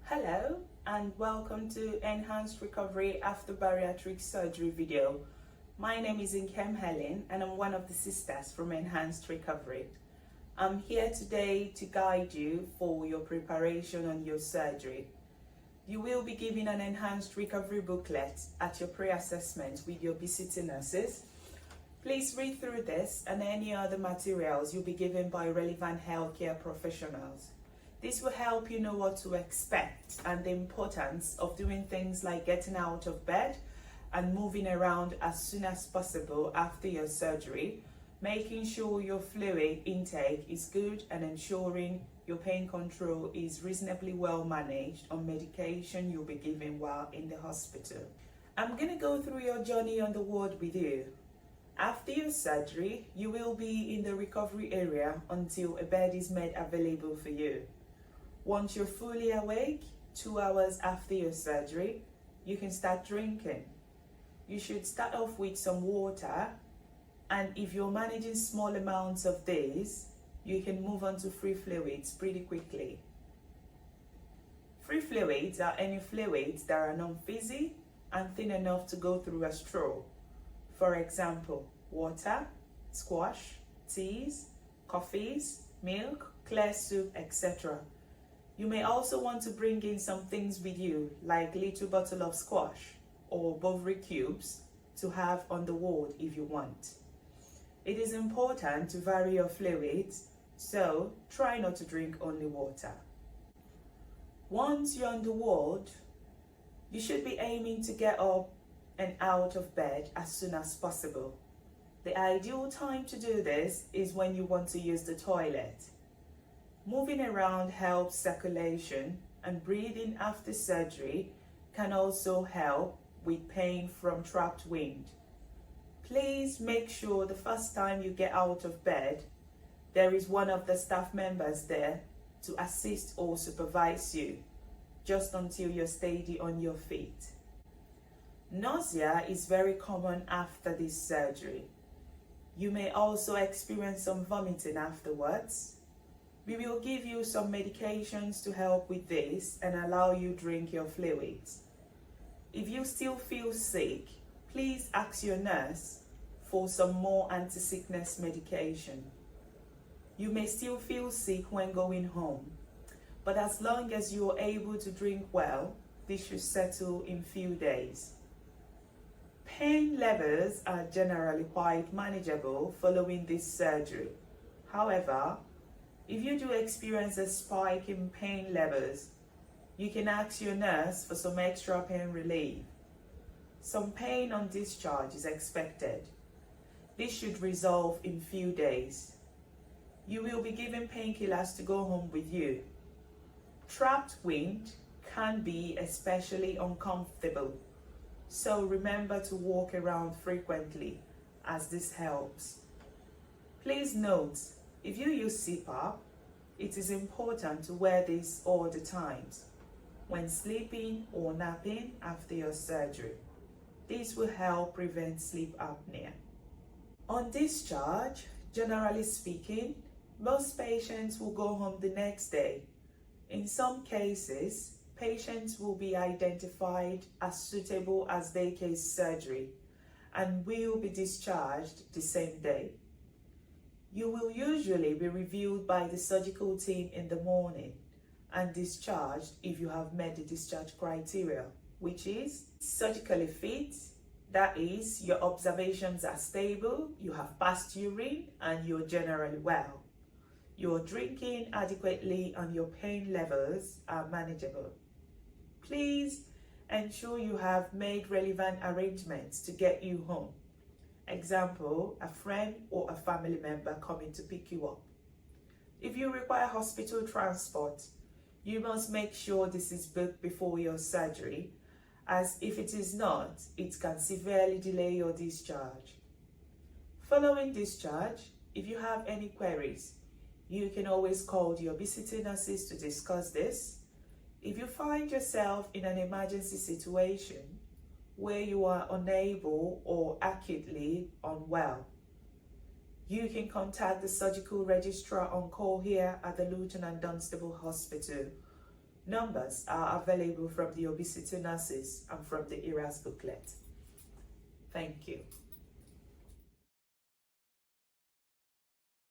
Hello and welcome to Enhanced Recovery After Bariatric Surgery video. My name is Helen and I'm one of the sisters from Enhanced Recovery. I'm here today to guide you for your preparation on your surgery. You will be given an Enhanced Recovery booklet at your pre-assessment with your visiting nurses. Please read through this and any other materials you'll be given by relevant healthcare professionals. This will help you know what to expect and the importance of doing things like getting out of bed and moving around as soon as possible after your surgery, making sure your fluid intake is good and ensuring your pain control is reasonably well managed on medication you'll be given while in the hospital. I'm going to go through your journey on the ward with you. After your surgery, you will be in the recovery area until a bed is made available for you. Once you're fully awake, 2 hours after your surgery, you can start drinking. You should start off with some water, and if you're managing small amounts of this, you can move on to free fluids pretty quickly. Free fluids are any fluids that are non-fizzy and thin enough to go through a straw. For example, water, squash, teas, coffees, milk, clear soup, etc. You may also want to bring in some things with you, like a little bottle of squash or Bovary cubes to have on the ward if you want. It is important to vary your fluids, so try not to drink only water. Once you're on the ward, you should be aiming to get up and out of bed as soon as possible. The ideal time to do this is when you want to use the toilet. Moving around helps circulation, and breathing after surgery can also help with pain from trapped wind. Please make sure the first time you get out of bed, there is one of the staff members there to assist or supervise you, just until you're steady on your feet. Nausea is very common after this surgery. You may also experience some vomiting afterwards. We will give you some medications to help with this and allow you to drink your fluids. If you still feel sick, please ask your nurse for some more anti-sickness medication. You may still feel sick when going home, but as long as you are able to drink well, this should settle in few days. Pain levels are generally quite manageable following this surgery. However, if you do experience a spike in pain levels, you can ask your nurse for some extra pain relief. Some pain on discharge is expected. This should resolve in few days. You will be given painkillers to go home with you. Trapped wind can be especially uncomfortable, so remember to walk around frequently as this helps. Please note, if you use CPAP, it is important to wear this all the times when sleeping or napping after your surgery. This will help prevent sleep apnea. On discharge, generally speaking, most patients will go home the next day. In some cases, patients will be identified as suitable as day case surgery and will be discharged the same day. You will usually be reviewed by the surgical team in the morning and discharged if you have met the discharge criteria, which is surgically fit, that is, your observations are stable, you have passed urine, and you're generally well. You're drinking adequately and your pain levels are manageable. Please ensure you have made relevant arrangements to get you home. Example, a friend or a family member coming to pick you up. If you require hospital transport, you must make sure this is booked before your surgery, as if it is not, it can severely delay your discharge. Following discharge, if you have any queries, you can always call your visiting nurses to discuss this. If you find yourself in an emergency situation where you are unable or acutely unwell, you can contact the surgical registrar on call here at the Luton and Dunstable Hospital, Numbers are available from the obesity nurses and from the ERAS booklet. Thank you.